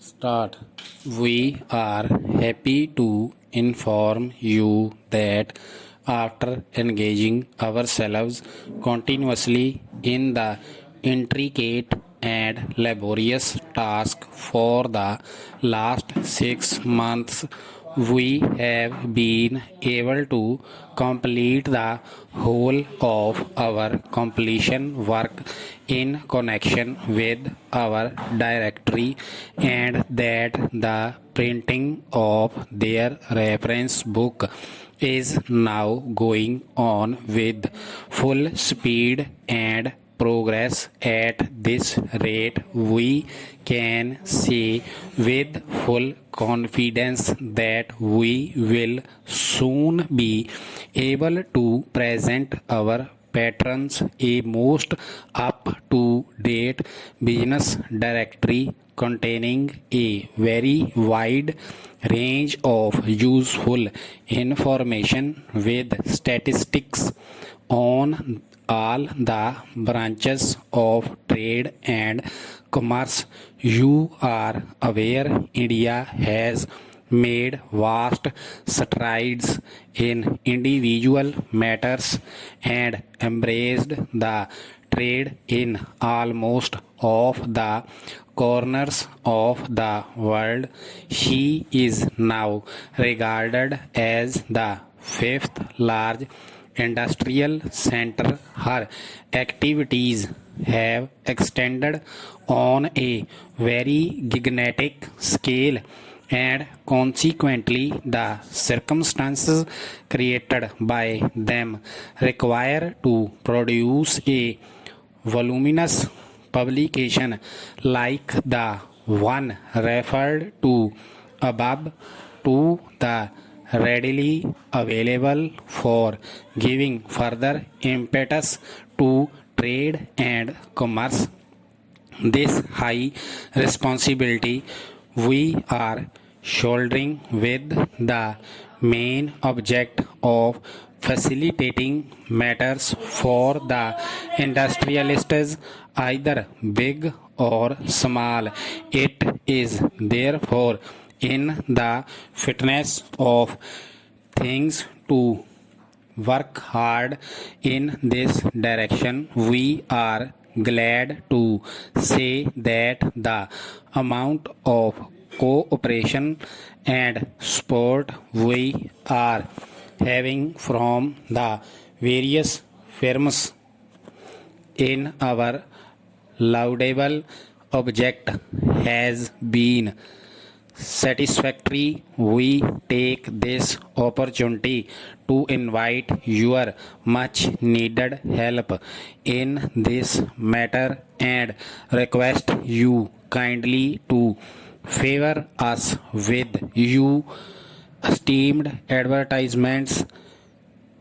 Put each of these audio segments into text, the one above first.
Start. We are happy to inform you that after engaging ourselves continuously in the intricate and laborious task for the last 6 months, we have been able to complete the whole of our completion work in connection with our directory, and that the printing of their reference book is now going on with full speed and progress. At this rate, we can say with full confidence that we will soon be able to present our patrons a most up to date business directory containing a very wide range of useful information with statistics on all the branches of trade and commerce. You are aware India has made vast strides in individual matters and embraced the trade in almost of the corners of the world. She is now regarded as the fifth large industrial center. Her activities have extended on a very gigantic scale, and consequently the circumstances created by them require to produce a voluminous publication like the one referred to above to the readily available for giving further impetus to trade and commerce. This high responsibility we are shouldering with the main object of facilitating matters for the industrialists, either big or small. It is therefore in the fitness of things to work hard in this direction. We are glad to say that the amount of cooperation and support we are having from the various firms in our laudable object has been satisfactory. We take this opportunity to invite your much needed help in this matter and request you kindly to favor us with your esteemed advertisements.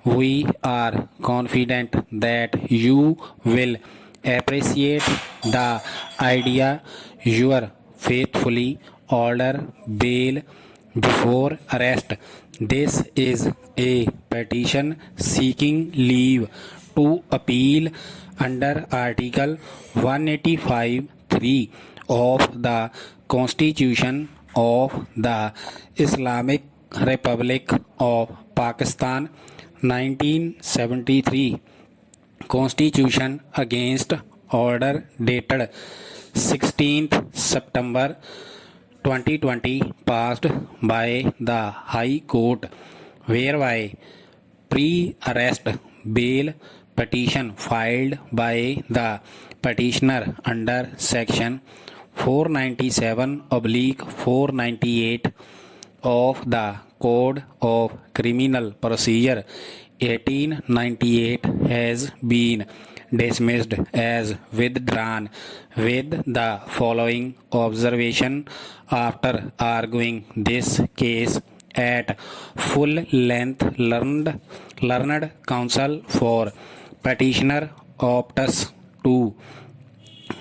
We are confident that you will appreciate the idea. Your faithfully order bail before arrest. This is a petition seeking leave to appeal under Article 185(3) of the Constitution of the Islamic Republic of Pakistan 1973 Constitution against order dated 16th September 2020 passed by the High Court, whereby pre-arrest bail petition filed by the petitioner under section 497/498 of the Code of Criminal Procedure 1898 has been dismissed as withdrawn, with the following observation. After arguing this case at full length, learned counsel for petitioner opts to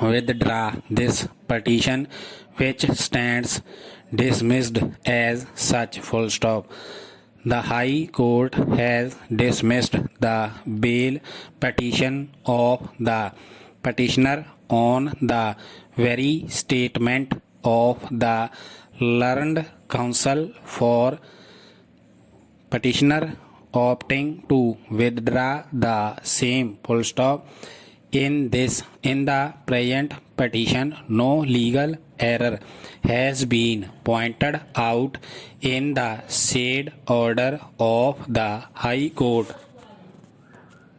withdraw this petition, which stands dismissed as such. Full stop. The High Court has dismissed the bail petition of the petitioner on the very statement of the learned counsel for petitioner opting to withdraw the same full stop. In the present petition, no legal error has been pointed out in the said order of the High Court.